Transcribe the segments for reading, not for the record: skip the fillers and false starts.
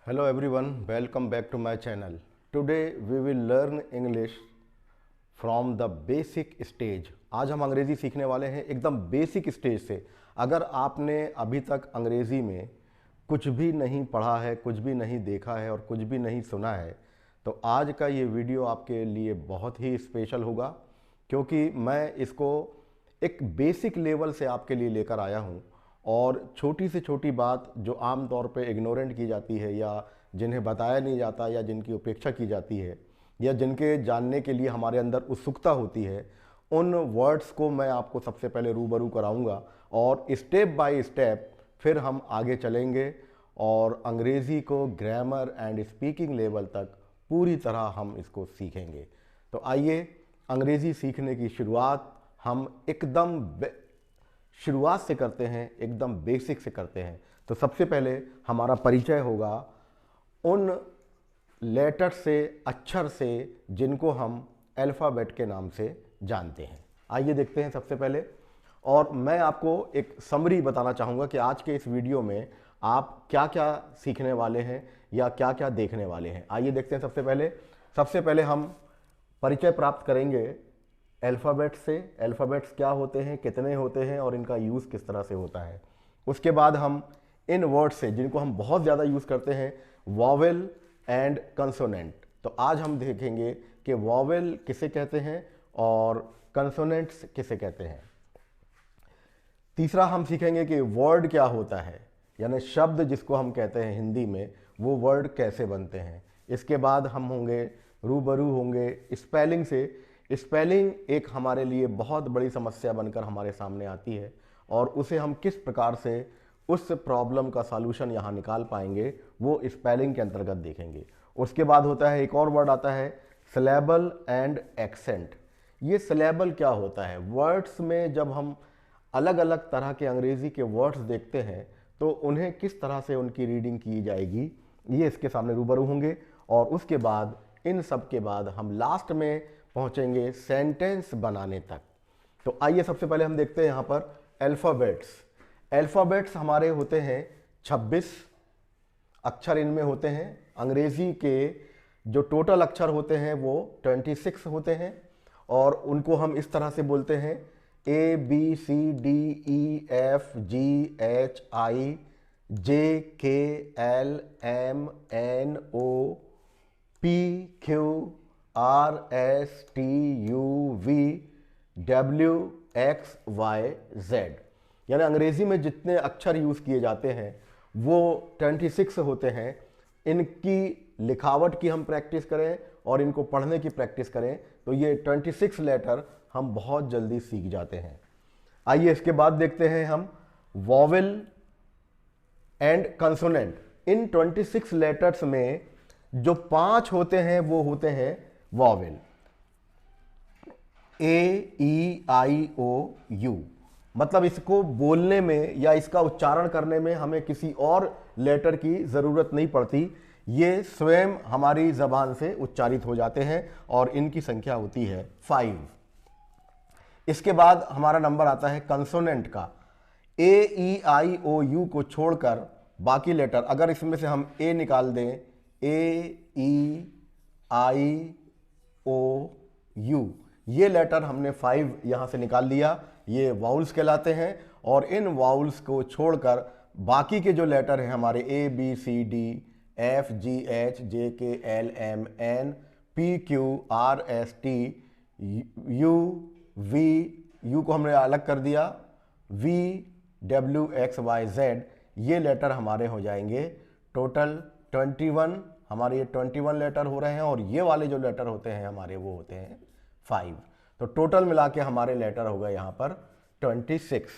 Hello everyone, welcome back to my channel. Today we will learn English from the basic stage. आज हम अंग्रेज़ी सीखने वाले हैं एकदम बेसिक स्टेज से। अगर आपने अभी तक अंग्रेज़ी में कुछ भी नहीं पढ़ा है, कुछ भी नहीं देखा है और कुछ भी नहीं सुना है, तो आज का ये वीडियो आपके लिए बहुत ही स्पेशल होगा, क्योंकि मैं इसको एक बेसिक लेवल से आपके लिए लेकर आया हूँ। और छोटी से छोटी बात जो आम तौर पे इग्नोरेंट की जाती है या जिन्हें बताया नहीं जाता या जिनकी उपेक्षा की जाती है या जिनके जानने के लिए हमारे अंदर उत्सुकता होती है, उन वर्ड्स को मैं आपको सबसे पहले रूबरू कराऊंगा और स्टेप बाय स्टेप फिर हम आगे चलेंगे और अंग्रेज़ी को ग्रामर एंड स्पीकिंग लेवल तक पूरी तरह हम इसको सीखेंगे। तो आइए अंग्रेज़ी सीखने की शुरुआत हम एकदम शुरुआत से करते हैं, एकदम बेसिक से करते हैं। तो सबसे पहले हमारा परिचय होगा उन लेटर से, अक्षर से, जिनको हम अल्फ़ाबेट के नाम से जानते हैं। आइए देखते हैं सबसे पहले। और मैं आपको एक समरी बताना चाहूँगा कि आज के इस वीडियो में आप क्या क्या सीखने वाले हैं या क्या क्या देखने वाले हैं। आइए देखते हैं। सबसे पहले हम परिचय प्राप्त करेंगे अल्फ़ाबेट से। अल्फ़ाबेट्स क्या होते हैं, कितने होते हैं और इनका यूज़ किस तरह से होता है। उसके बाद हम इन वर्ड से, जिनको हम बहुत ज़्यादा यूज़ करते हैं, वॉवेल एंड कंसोनेंट। तो आज हम देखेंगे कि वॉवेल किसे कहते हैं और कंसोनेंट्स किसे कहते हैं। तीसरा हम सीखेंगे कि वर्ड क्या होता है, यानी शब्द जिसको हम कहते हैं हिंदी में, वो वर्ड कैसे बनते हैं। इसके बाद हम रूबरू होंगे स्पेलिंग से। स्पेलिंग एक हमारे लिए बहुत बड़ी समस्या बनकर हमारे सामने आती है और उसे हम किस प्रकार से उस प्रॉब्लम का सॉल्यूशन यहाँ निकाल पाएंगे, वो स्पेलिंग के अंतर्गत देखेंगे। उसके बाद होता है एक और वर्ड आता है सिलेबल एंड एक्सेंट। ये सिलेबल क्या होता है? वर्ड्स में जब हम अलग अलग तरह के अंग्रेज़ी के वर्ड्स देखते हैं तो उन्हें किस तरह से उनकी रीडिंग की जाएगी, ये इसके सामने रूबरू होंगे। और उसके बाद, इन सब के बाद हम लास्ट में पहुंचेंगे सेंटेंस बनाने तक। तो आइए सबसे पहले हम देखते हैं यहाँ पर अल्फ़ाबेट्स। अल्फ़ाबेट्स हमारे होते हैं 26 अक्षर इनमें होते हैं। अंग्रेज़ी के जो टोटल अक्षर होते हैं वो 26 होते हैं और उनको हम इस तरह से बोलते हैं ABCDEFGHIJKLMNOPQRSTUVWXYZ। यानी अंग्रेज़ी में जितने अक्षर यूज़ किए जाते हैं वो 26 होते हैं। इनकी लिखावट की हम प्रैक्टिस करें और इनको पढ़ने की प्रैक्टिस करें तो ये 26 लेटर हम बहुत जल्दी सीख जाते हैं। आइए इसके बाद देखते हैं हम vowel and consonant. In 26 letters में जो 5 होते हैं वो होते हैं वॉवेल, AEIOU। मतलब इसको बोलने में या इसका उच्चारण करने में हमें किसी और लेटर की ज़रूरत नहीं पड़ती, ये स्वयं हमारी ज़बान से उच्चारित हो जाते हैं और इनकी संख्या होती है 5। इसके बाद हमारा नंबर आता है कंसोनेंट का। AEIOU को छोड़कर बाकी लेटर, अगर इसमें से हम A निकाल दें, AEIOU, ये लेटर हमने 5 यहाँ से निकाल दिया, ये वाउल्स कहलाते हैं। और इन वाउल्स को छोड़कर बाकी के जो लेटर हैं हमारे ABCDEFGHJKLMNPQRSTUV को हमने अलग कर दिया, VWXYZ, ये लेटर हमारे हो जाएंगे टोटल 21। हमारे ये 21 लेटर हो रहे हैं और ये वाले जो लेटर होते हैं हमारे वो होते हैं 5। तो टोटल मिला के हमारे लेटर हो गए यहाँ पर 26।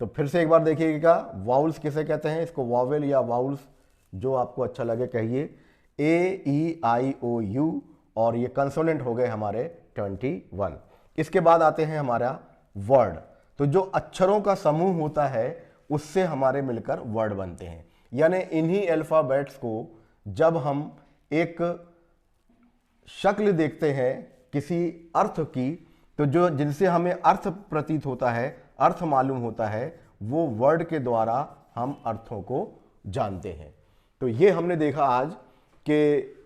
तो फिर से एक बार देखिएगा, वाउल्स किसे कहते हैं, इसको वॉवेल या वाउल्स जो आपको अच्छा लगे कहिए, AEIOU। और ये कंसोनेंट हो गए हमारे 21। इसके बाद आते हैं हमारा वर्ड। तो जो अक्षरों का समूह होता है उससे हमारे मिलकर वर्ड बनते हैं। यानी इन्हीं अल्फ़ाबेट्स को जब हम एक शक्ल देखते हैं किसी अर्थ की, तो जो जिनसे हमें अर्थ प्रतीत होता है, अर्थ मालूम होता है, वो वर्ड के द्वारा हम अर्थों को जानते हैं। तो ये हमने देखा आज कि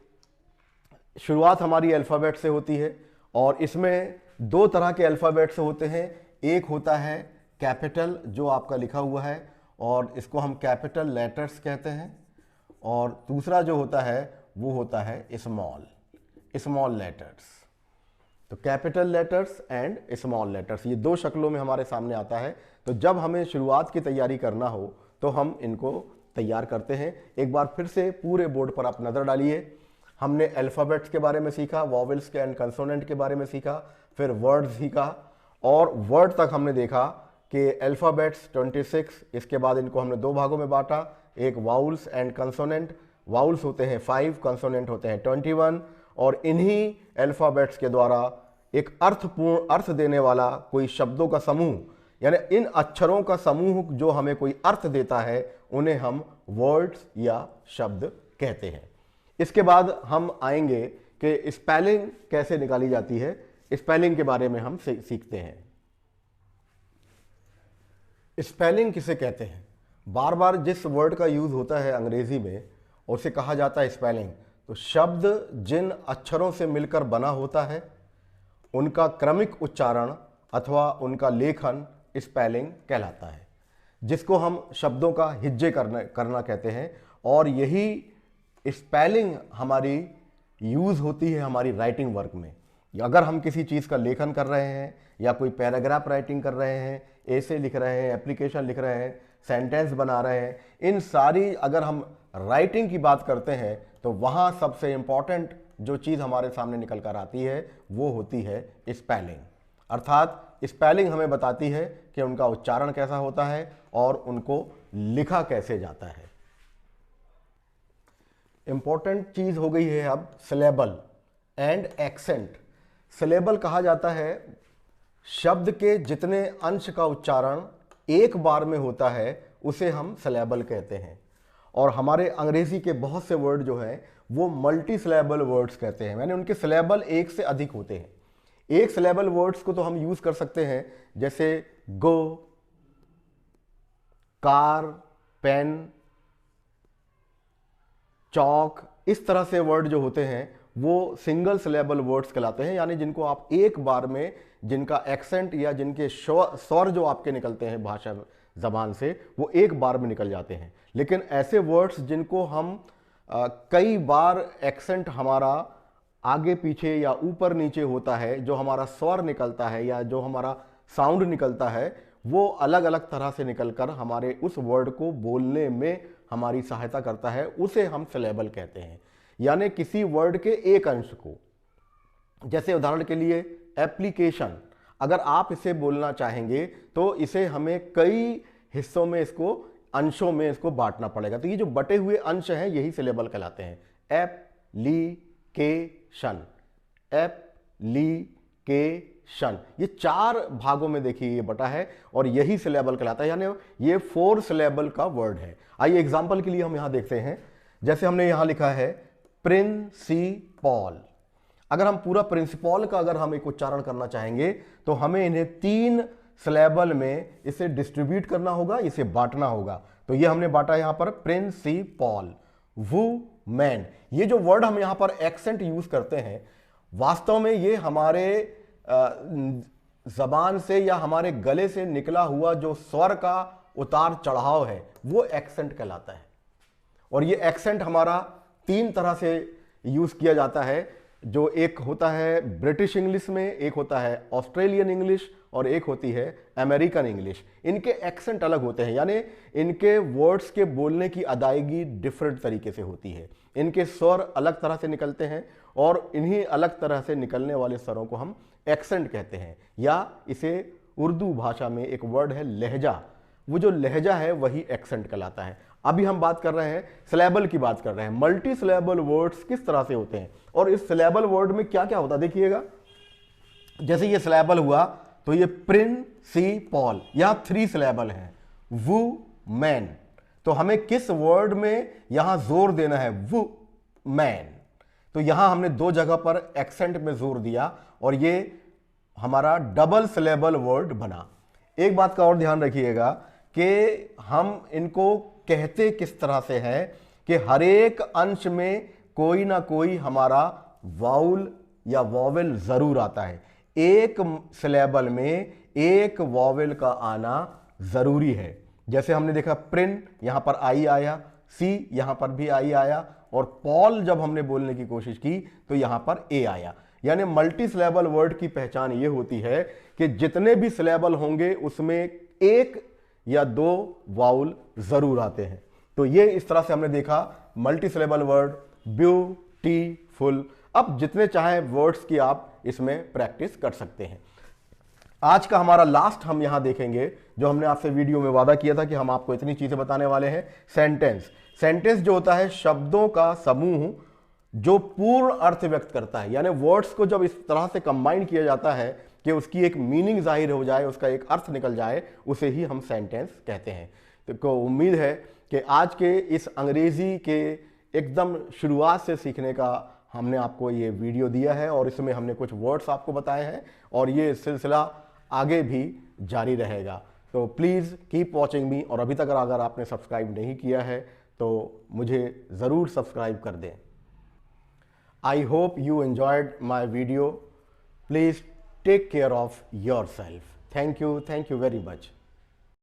शुरुआत हमारी अल्फ़ाबेट से होती है और इसमें दो तरह के अल्फ़ाबेट से होते हैं। एक होता है कैपिटल जो आपका लिखा हुआ है और इसको हम कैपिटल लेटर्स कहते हैं, और दूसरा जो होता है वो होता है स्मॉल लेटर्स। तो capital letters and small letters, ये दो शक्लों में हमारे सामने आता है। तो जब हमें शुरुआत की तैयारी करना हो तो हम इनको तैयार करते हैं। एक बार फिर से पूरे बोर्ड पर आप नज़र डालिए। हमने अल्फ़ाबेट्स के बारे में सीखा, वॉवेल्स के एंड कंसोनेंट के बारे में सीखा, फिर वर्ड सीखा और वर्ड तक हमने देखा कि अल्फ़ाबेट्स 26, इसके बाद इनको हमने दो भागों में बांटा, एक वाउल्स एंड कंसोनेंट। वाउल्स होते हैं 5, कंसोनेंट होते हैं 21, और इन्हीं अल्फ़ाबेट्स के द्वारा एक अर्थपूर्ण अर्थ देने वाला कोई शब्दों का समूह, यानी इन अक्षरों का समूह जो हमें कोई अर्थ देता है, उन्हें हम वर्ड्स या शब्द कहते हैं। इसके बाद हम आएंगे कि स्पेलिंग कैसे निकाली जाती है, स्पेलिंग के बारे में हम सीखते हैं। स्पेलिंग किसे कहते हैं? बार बार जिस वर्ड का यूज होता है अंग्रेजी में उसे कहा जाता है स्पेलिंग। तो शब्द जिन अक्षरों से मिलकर बना होता है उनका क्रमिक उच्चारण अथवा उनका लेखन स्पेलिंग कहलाता है, जिसको हम शब्दों का हिज्जे करना कहते हैं। और यही स्पेलिंग हमारी यूज़ होती है हमारी राइटिंग वर्क में। अगर हम किसी चीज़ का लेखन कर रहे हैं या कोई पैराग्राफ राइटिंग कर रहे हैं, ऐसे लिख रहे हैं, एप्लीकेशन लिख रहे हैं, सेंटेंस बना रहे हैं, इन सारी अगर हम राइटिंग की बात करते हैं तो वहाँ सबसे इम्पॉर्टेंट जो चीज़ हमारे सामने निकल कर आती है वो होती है स्पेलिंग। अर्थात स्पेलिंग हमें बताती है कि उनका उच्चारण कैसा होता है और उनको लिखा कैसे जाता है। इंपॉर्टेंट चीज़ हो गई है अब सिलेबल एंड एक्सेंट। सिलेबल कहा जाता है शब्द के जितने अंश का उच्चारण एक बार में होता है उसे हम सिलेबल कहते हैं। और हमारे अंग्रेजी के बहुत से वर्ड जो हैं वो मल्टी सिलेबल वर्ड्स कहते हैं, यानी उनके सिलेबल एक से अधिक होते हैं। एक सिलेबल वर्ड्स को तो हम यूज कर सकते हैं जैसे गो, कार, पेन, चौक, इस तरह से वर्ड जो होते हैं वो सिंगल सिलेबल वर्ड्स कहलाते हैं, यानी जिनको आप एक बार में, जिनका एक्सेंट या जिनके स्वर जो आपके निकलते हैं भाषा जबान से वो एक बार में निकल जाते हैं। लेकिन ऐसे वर्ड्स जिनको हम कई बार एक्सेंट हमारा आगे पीछे या ऊपर नीचे होता है, जो हमारा स्वर निकलता है या जो हमारा साउंड निकलता है वो अलग अलग तरह से निकलकर हमारे उस वर्ड को बोलने में हमारी सहायता करता है, उसे हम सिलेबल कहते हैं। यानी किसी वर्ड के एक अंश को, जैसे उदाहरण के लिए एप्लीकेशन, अगर आप इसे बोलना चाहेंगे तो इसे हमें कई हिस्सों में, इसको अंशों में इसको बांटना पड़ेगा। तो ये जो बटे हुए अंश हैं यही सिलेबल कहलाते हैं। एप्लीकेशन, एप्लीकेशन, ये चार भागों में देखिए ये बटा है और यही सिलेबल कहलाता है, यानी ये 4 सिलेबल का वर्ड है। आइए एग्जांपल के लिए हम यहां देखते हैं। जैसे हमने यहां लिखा है प्रिंसिपल। अगर हम पूरा प्रिंसिपल का अगर हम एक उच्चारण करना चाहेंगे तो हमें इन्हें 3 सिलेबल में इसे डिस्ट्रीब्यूट करना होगा, इसे बांटना होगा। तो ये हमने बांटा यहां पर प्रिंसिपल, वुमेन। ये जो वर्ड हम यहां पर एक्सेंट यूज करते हैं वास्तव में ये हमारे जबान से या हमारे गले से निकला हुआ जो स्वर का उतार चढ़ाव है वो एक्सेंट कहलाता है। और ये एक्सेंट हमारा 3 तरह से यूज किया जाता है, जो एक होता है ब्रिटिश इंग्लिश में, एक होता है ऑस्ट्रेलियन इंग्लिश और एक होती है अमेरिकन इंग्लिश। इनके एक्सेंट अलग होते हैं, यानी इनके वर्ड्स के बोलने की अदायगी डिफरेंट तरीके से होती है। इनके स्वर अलग तरह से निकलते हैं और इन्हीं अलग तरह से निकलने वाले स्वरों को हम एक्सेंट कहते हैं, या इसे उर्दू भाषा में एक वर्ड है लहजा, वो जो लहजा है वही एक्सेंट कहलाता है। अभी हम बात कर रहे हैं सिलेबल की बात कर रहे हैं। मल्टी सिलेबल वर्ड्स किस तरह से होते हैं और इस सिलेबल वर्ड में क्या क्या होता है देखिएगा। जैसे ये सिलेबल हुआ तो ये प्रिंसिपल, यहां 3 सिलेबल है। वुमेन, तो हमें किस वर्ड में यहां जोर देना है? वुमेन। तो यहां हमने 2 जगह पर एक्सेंट में जोर दिया और ये हमारा डबल सिलेबल वर्ड बना। एक बात का और ध्यान रखिएगा कि हम इनको कहते किस तरह से हैं, कि हर एक अंश में कोई ना कोई हमारा वाउल या वॉवेल जरूर आता है। एक सिलेबल में एक वॉवेल का आना जरूरी है। जैसे हमने देखा प्रिंट, यहां पर आई आया, सी यहां पर भी आई आया, और पॉल जब हमने बोलने की कोशिश की तो यहां पर ए आया। यानी मल्टी सिलेबल वर्ड की पहचान यह होती है कि जितने भी सिलेबल होंगे उसमें एक या दो वाउल जरूर आते हैं। तो ये इस तरह से हमने देखा मल्टी सिलेबल वर्ड, ब्यूटीफुल। अब जितने चाहे वर्ड्स की आप इसमें प्रैक्टिस कर सकते हैं। आज का हमारा लास्ट हम यहां देखेंगे, जो हमने आपसे वीडियो में वादा किया था कि हम आपको इतनी चीजें बताने वाले हैं, सेंटेंस। सेंटेंस जो होता है शब्दों का समूह जो पूर्ण अर्थ व्यक्त करता है। यानी वर्ड्स को जब इस तरह से कंबाइन किया जाता है कि उसकी एक मीनिंग जाहिर हो जाए, उसका एक अर्थ निकल जाए, उसे ही हम सेंटेंस कहते हैं। तो उम्मीद है कि आज के इस अंग्रेजी के एकदम शुरुआत से सीखने का हमने आपको ये वीडियो दिया है और इसमें हमने कुछ वर्ड्स आपको बताए हैं और ये सिलसिला आगे भी जारी रहेगा। तो प्लीज़ कीप वॉचिंग मी, और अभी तक अगर आपने सब्सक्राइब नहीं किया है तो मुझे ज़रूर सब्सक्राइब कर दें। I hope you enjoyed my video. Please take care of yourself. Thank you very much.